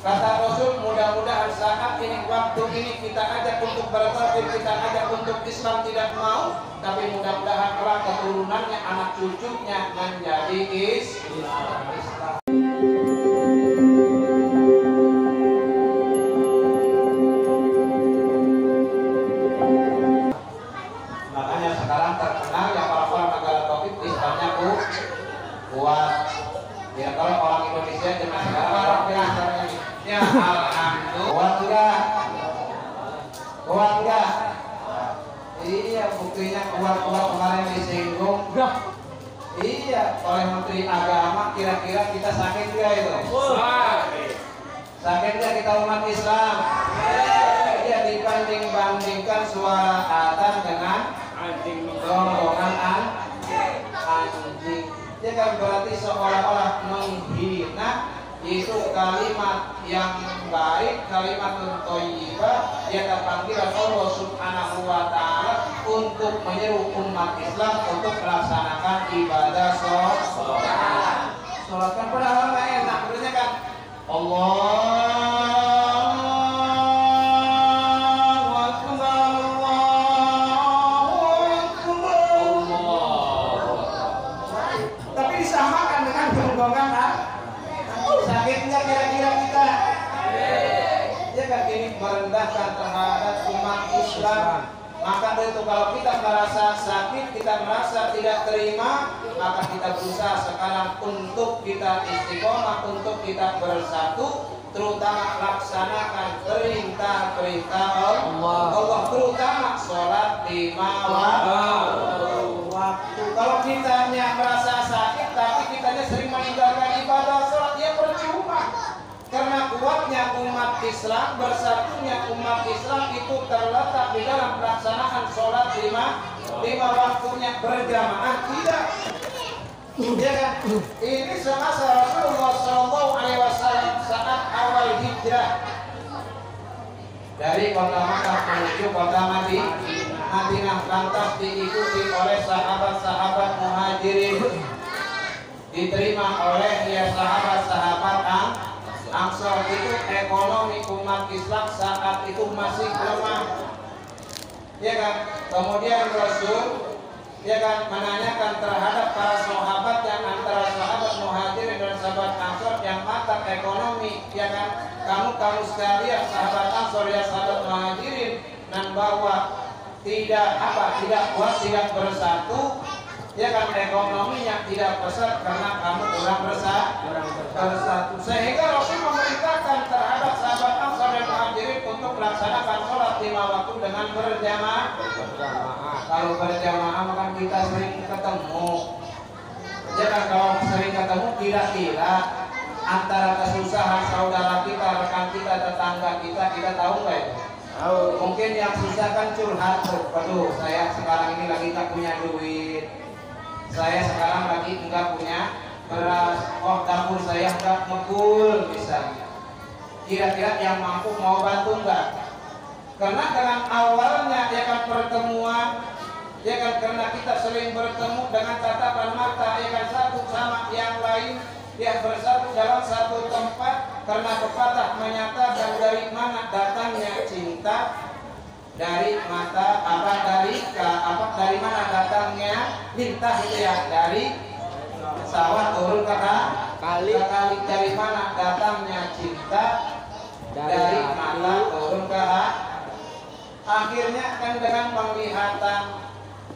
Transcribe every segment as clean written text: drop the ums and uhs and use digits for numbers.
Kata Rasul, mudah-mudahan saat ini, waktu ini kita ajak untuk bertauhid, kita ajak untuk Islam, tidak mau, tapi mudah-mudahan kelak keturunannya, anak cucunya menjadi Islam. Makanya sekarang terkenal ya para negara tauhid Islamnya kuat. Ya kalau orang Indonesia zaman sekarang orang biasanya ya alhamdulillah kuat enggak? Iya, buktinya kuat kemarin disinggung. Iya, oleh Menteri Agama. Kira-kira kita sakit enggak itu? Sakit enggak kita umat Islam? Iya, dibanding-bandingkan suara adzan dengan rombongan anjing. Ya kan berarti seolah-olah menghina. Itu kalimat yang baik, kalimat thayyibah yang terpanggil Allah Subhanahu wa taala untuk menyeru umat Islam untuk melaksanakan ibadah sholat. Sholat kan padahal enggak enak, berarti kan Allah merendahkan terhadap umat Islam. Maka itu kalau kita merasa sakit, kita merasa tidak terima, maka kita berusaha sekarang untuk kita istiqomah, untuk kita bersatu, terutama laksanakan perintah-perintah Allah, terutama sholat 5 waktu. Kalau kita merasa sakit tapi kitanya sering meninggalkan ibadah sholat, ya percuma. Karena kuatnya umat Islam, bersatunya umat Islam itu terletak di dalam pelaksanaan sholat 5 waktunya berjamaah, tidak. Ya kan? Ini semasa Rasulullah SAW saat awal hijrah dari kota Makkah menuju kota Madinah, lantas diikuti oleh sahabat-sahabat muhajirin, diterima oleh sahabat-sahabat Ansor. Itu ekonomi umat Islam saat itu masih lemah, ya kan? Kemudian Rasul menanyakan terhadap para sahabat yang antara sahabat muhajirin dan sahabat Ansor yang matang ekonomi, ya kan? Kamu sekalian sahabat Ansor ya sahabat muhajirin, dan bahwa tidak kuat, tidak bersatu, ya kan, ekonominya tidak pesat karena kamu kurang bersatu. Sehingga Rasul memerintahkan terhadap sahabat Ansor dan muhajirin untuk melaksanakan sholat 5 waktu dengan berjamaah. Kalau berjamaah maka kita sering ketemu. Ya kan, kalau sering ketemu kira-kira antara kesusahan saudara kita, rekan kita, tetangga kita tahu nggak itu? Mungkin yang susah kan curhat, waduh saya sekarang ini lagi tak punya duit, saya sekarang lagi enggak punya beras, dapur saya enggak ngepul misalnya. Kira-kira yang mampu mau bantu enggak? Karena dengan awalnya ya kan pertemuan, ya kan, karena kita sering bertemu dengan tatapan mata, ya kan, satu sama yang lain, dia bersatu dalam satu tempat. Karena pepatah menyatakan dari mana datangnya cinta, dari mata dari mana datangnya lintah, itu ya, dari sawah turun ke kali. Dari mana datangnya cinta, dari mata turun ke akhirnya kan dengan penglihatan.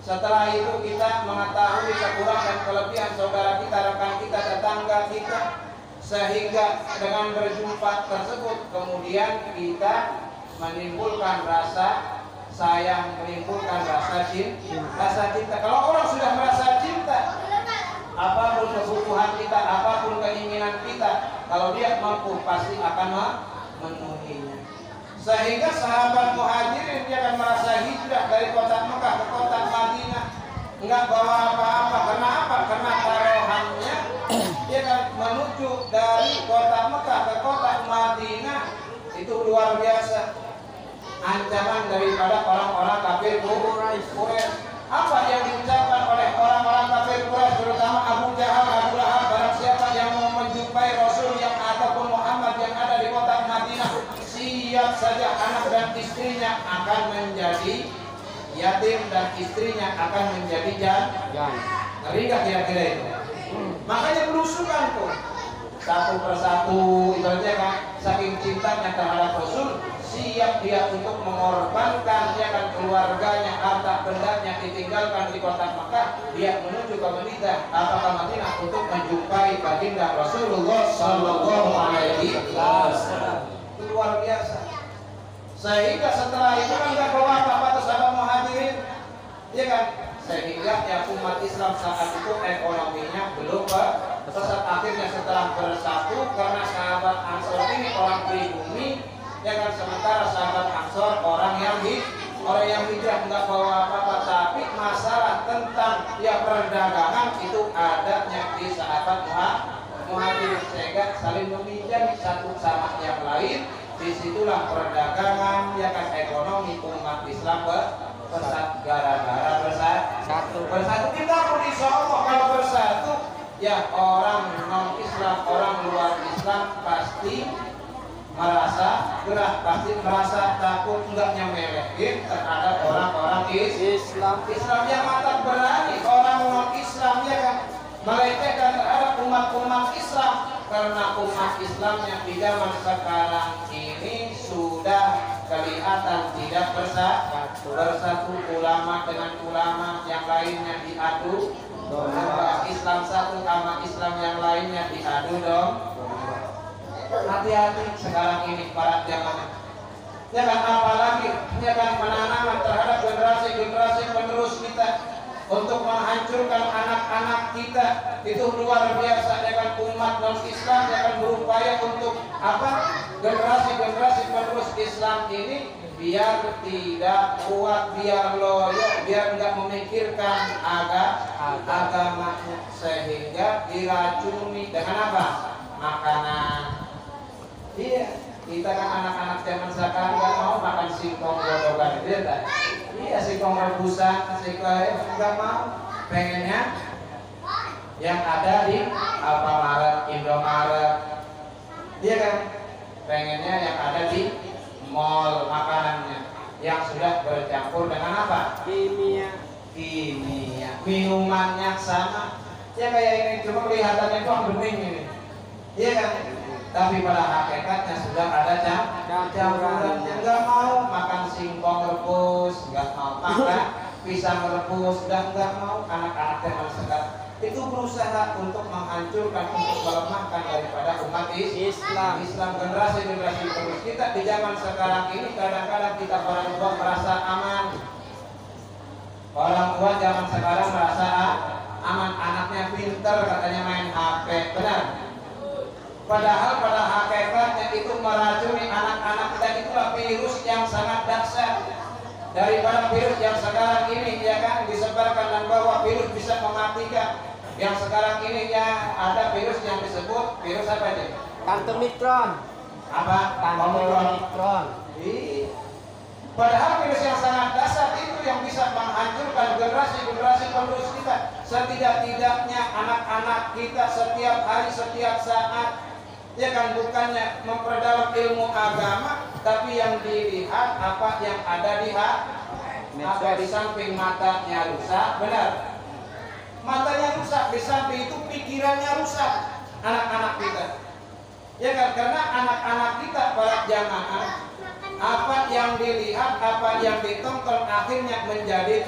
Setelah itu kita mengetahui kekurangan dan kelebihan saudara kita, rekan kita, tetangga kita, sehingga dengan berjumpa tersebut kemudian kita menimbulkan rasa sayang, menimbulkan rasa cinta. Kalau orang sudah merasa cinta, apapun kebutuhan kita, apapun keinginan kita, kalau dia mampu pasti akan memenuhinya. Sehingga sahabat muhajirin dia akan merasa hijrah dari kota Mekah ke kota Madinah, enggak bawa apa-apa. Karena apa? Karena taruhannya dia akan menuju dari kota Mekah ke kota Madinah itu luar biasa. Ancaman daripada orang-orang kafir Quraisy. Apa yang diucapkan oleh orang-orang kafir Quraisy, terutama Abu Jahal, Abu Lahab, barang siapa yang mau menjumpai Rasul yang ataupun Muhammad yang ada di kota lihat saja anak dan istrinya akan menjadi yatim dan istrinya akan menjadi janda. Ngeri gak kira-kira itu? Makanya berusukan tuh satu persatu, ibaratnya kan saking cintanya terhadap Rasul, siap dia untuk mengorbankan ya kan keluarganya, harta bendanya ditinggalkan di kota Makkah, dia menuju ke Madinah untuk menjumpai baginda Rasulullah Sallallahu Alaihi Wasallam. Itu luar biasa. Sehingga setelah itu kan nggak bawa apa-apa atas sahabat Muhajirin, ya kan? Sehingga ya umat Islam saat itu ekonominya belum pesat. Akhirnya setelah bersatu karena sahabat Ansor ini orang pribumi, ya kan, sementara sahabat Ansor orang yang hijrah nggak bawa apa-apa, tapi masalah tentang ya perdagangan itu adanya di sahabat Muhajirin, sehingga saling meminjam satu sama yang lain. Disitulah perdagangan ya kan ekonomi umat Islam bersatu gara-gara bersatu. Kita pun insya Allah kalau bersatu ya orang non Islam, orang luar Islam pasti merasa gerah, pasti merasa takut, enggak nyemelehin terhadap orang-orang Islam yang mata berani. Orang non Islam ya kan melecehkan terhadap umat Islam, karena umat Islamnya di zaman sekarang ini sudah kelihatan tidak bersatu ulama dengan ulama yang lainnya diadu domba, Islam satu sama Islam yang lainnya diadu dong. Hati-hati sekarang ini para jamaah, ya kan, apalagi ya kan penanaman terhadap generasi penerus kita untuk menghancurkan anak-anak kita itu luar biasa. Ya kan umat non Islam ya kan berupaya untuk apa, generasi penerus Islam ini biar tidak kuat, biar loyo, biar nggak memikirkan agamanya, sehingga diracuni dengan apa? Makanan. Iya, kita kan anak-anak zaman sekarang nggak mau makan singkong godogan, gitu ya. Iya, singkong rebusan, singkong nggak mau, pengennya yang ada di Alfamaret, Indomaret, iya kan? Pengennya yang ada di mall makanannya yang sudah bercampur dengan apa? Kimia. Minumannya sama, ya kayak ini, cuma kelihatannya doang bening ini, iya kan? Tapi pada hakikatnya sudah ada campurannya. Nggak mau makan singkong rebus, nggak mau makan pisang rebus, dan nggak mau. Anak-anak zaman sekarang itu berusaha untuk menghancurkan, untuk melemahkan daripada umat Islam. Generasi penerus kita di zaman sekarang ini kadang-kadang kita orang tua merasa aman. Orang tua zaman sekarang merasa aman, anaknya pinter katanya main HP, benar? Padahal pada hakikatnya itu meracuni anak-anak kita. Itulah virus yang sangat dahsyat daripada virus yang sekarang ini, ya kan, disebarkan dan bahwa virus bisa mematikan. Yang sekarang ini ya ada virus yang disebut virus apa aja? Omicron. Apa? Omicron. Padahal virus yang sangat dahsyat itu yang bisa menghancurkan generasi penerus kita. Setidak-tidaknya anak-anak kita setiap hari, setiap saat, ya kan, bukannya memperdalam ilmu agama, tapi yang dilihat apa yang ada di apa di samping matanya rusak, benar? Matanya rusak, di samping itu pikirannya rusak anak-anak kita. Ya kan, karena anak-anak kita para jamaah, apa yang dilihat, apa yang ditonton akhirnya menjadi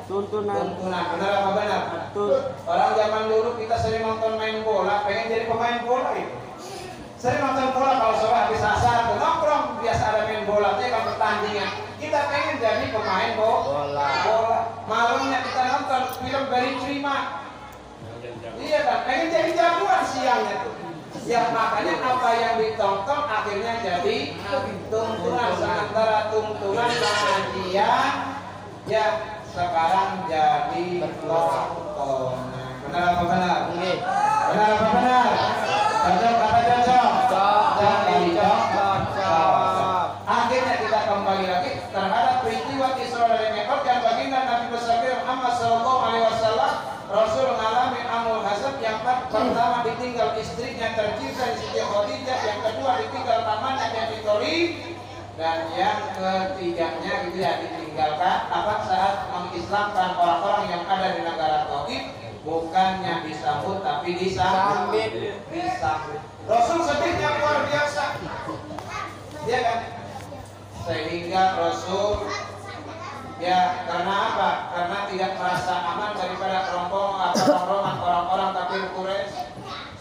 tuntunan. Benar apa benar? Betul. Orang zaman dulu kita sering nonton main bola, pengen jadi pemain bola itu. Sering nonton bola, kalau sore habis asar nongkrong, biasa ada main bola, itu kan pertandingan. Kita pengen jadi pemain bola. Malamnya kita nonton film dari Prima. Iya kan, pengen jadi jagoan siangnya tuh. Ya makanya apa yang ditonton akhirnya jadi tuntunan, sementara tuntunan pengajian ya sekarang jadi tontonan. Benar apa benar? Benar apa benar? Cocok apa cocok? Cocok. Akhirnya kita kembali lagi terhadap peristiwa Isra dan Mi'raj yang baginda Nabi besar Muhammad Sallallahu Alaihi Wasallam. Rasul mengalami amul hasad yang pertama ditinggal istrinya tercinta di Siti Khadijah, yang kedua ditinggal pamannya yang ditolib, Dan yang ketiganya gitu ya, ditinggalkan saat mengislamkan orang-orang yang ada di negara Tauhid, bukannya disambut tapi disambut. Rasul sedihnya luar biasa, ya kan? Sehingga Rasul ya karena apa? Karena tidak merasa aman daripada rombongan orang-orang kafir Quraisy,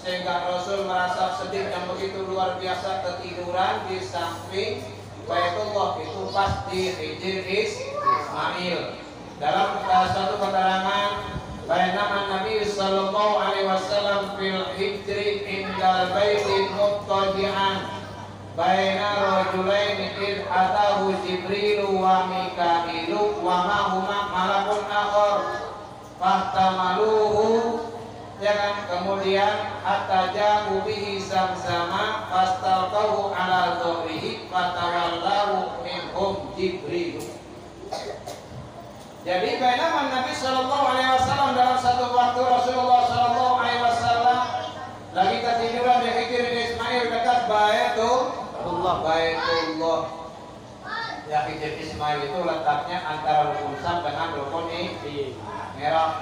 sehingga Rasul merasa sedih yang begitu luar biasa, ketiduran di samping Baitullah itu pas di Hijr Ismail. Dalam satu keterangan, bainama Nabi sallallahu alaihi wasallam fil hijri indal baiti muttaji'an baina rajulaini id atahu Jibrilu wa Mika'ilu wa ma'huma malakun akhar fahtamaluhu, ya kan? Kemudian hatta ja'u bihi samsama fastalqahu ala dhahrihi fatawallahu minhum Jibril. Jadi bainama Nabi sallallahu alaihi wasallam dalam satu waktu Rasulullah sallallahu alaihi wasallam lagi ketiduran di Hijr Ismail dekat Baitullah. Ya, Hijr Ismail itu letaknya antara Rukun Syam dengan Rukun Mi'raj.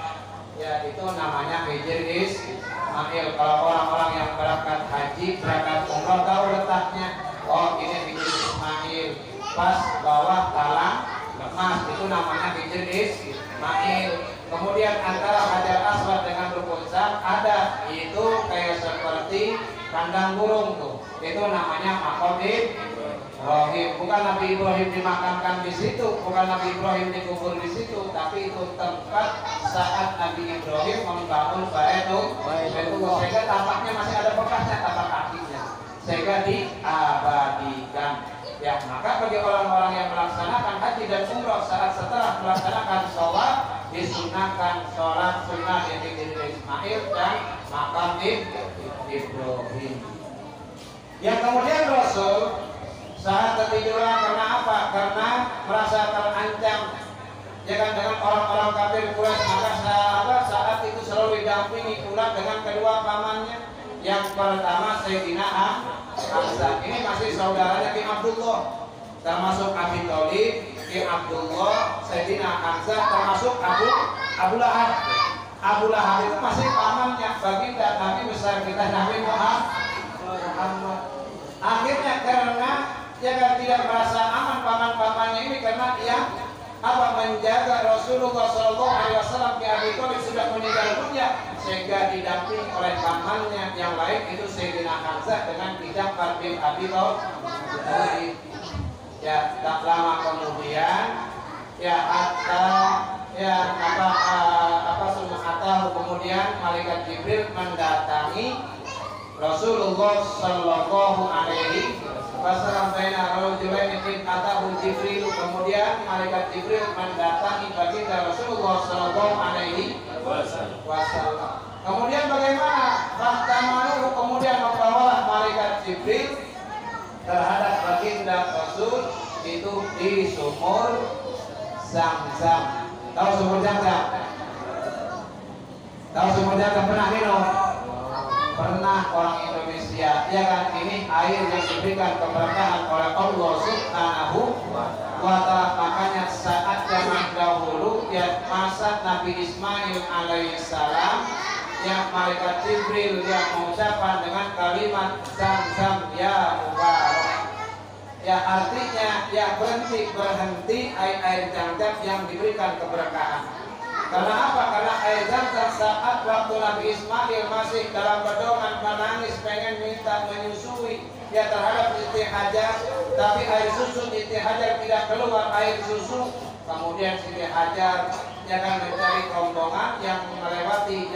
Ya, itu namanya Hijr Ismail. Kalau orang-orang yang berangkat haji, berangkat umrah tahu letaknya. Oh, ini Hijr Ismail. Pas bawah talang emas, itu namanya Hijr Ismail. Kemudian antara Hajar Aswad dengan Rukun Syam ada, itu kayak seperti kandang burung tuh. Itu namanya Maqam Ibrahim. Bukan Nabi Ibrahim dimakamkan di situ, bukan Nabi Ibrahim dikubur di situ, tapi itu tempat saat Nabi Ibrahim membangun Baitullah. Sehingga tampaknya masih ada bekasnya, tapak kakinya, sehingga diabadikan. Ya, maka bagi orang-orang yang melaksanakan haji dan umrah saat setelah melaksanakan sholat, disunahkan sholat sunnah di Hijr Ismail dan Maqam Ibrahim. Yang kemudian Rasul saat ketiduran karena apa? Karena merasa terancam, ya kan, dengan orang-orang kafir Quraisy, maka saat itu selalu didampingi pula dengan kedua pamannya. Yang pertama Sayyidina Hamzah, ini masih saudaranya Ki Abdullah, termasuk Abi Thalib, Ki Abdullah, Sayyidina Hamzah, termasuk Abu Lahab. Abu Lahab itu masih pamannya baginda Nabi besar kita Nabi Muhammad. Akhirnya karena dia kan tidak merasa aman paman-pamannya ini, karena ia menjaga Rasulullah SAW. Ki Abi Thalib sudah meninggal dunia, sehingga didampingi oleh pamannya yang lain, itu Sayyidina Hamzah dengan Ki Ja'far bin Abi Thalib. Ya, tak lama kemudian ya kemudian malaikat Jibril mendatangi Rasulullah sallallahu alaihi wasallam. Baina rajulaini id atahu Jibril, kemudian malaikat Jibril mendatangi baginda Rasulullah sallallahu alaihi wasallam. Kemudian bagaimana? Fahtamaluhu, kemudian membawalah malaikat Jibril terhadap baginda Rasul itu di sumur Zam-Zam. Tahu sumur Zam-Zam? Tahu sumur Zam-Zam pernah minum? Pernah orang Indonesia, ya kan? Ini air yang diberikan keberkahan oleh Allah Subhanahu wa ta'ala. Makanya saat zaman dahulu, ya masa Nabi Ismail alaihissalam, yang malaikat Jibril yang mengucapkan dengan kalimat Zam-Zam ya mubarak. Ya artinya ya berhenti air Zam-Zam yang diberikan keberkahan. Karena apa? Karena air Zam-Zam saat waktu Nabi Ismail masih dalam pedoman menangis pengen minta menyusui ya terhadap Siti Hajar, tapi air susu Siti Hajar tidak keluar air susu. Kemudian Siti Hajar jangan mencari rombongan yang melewati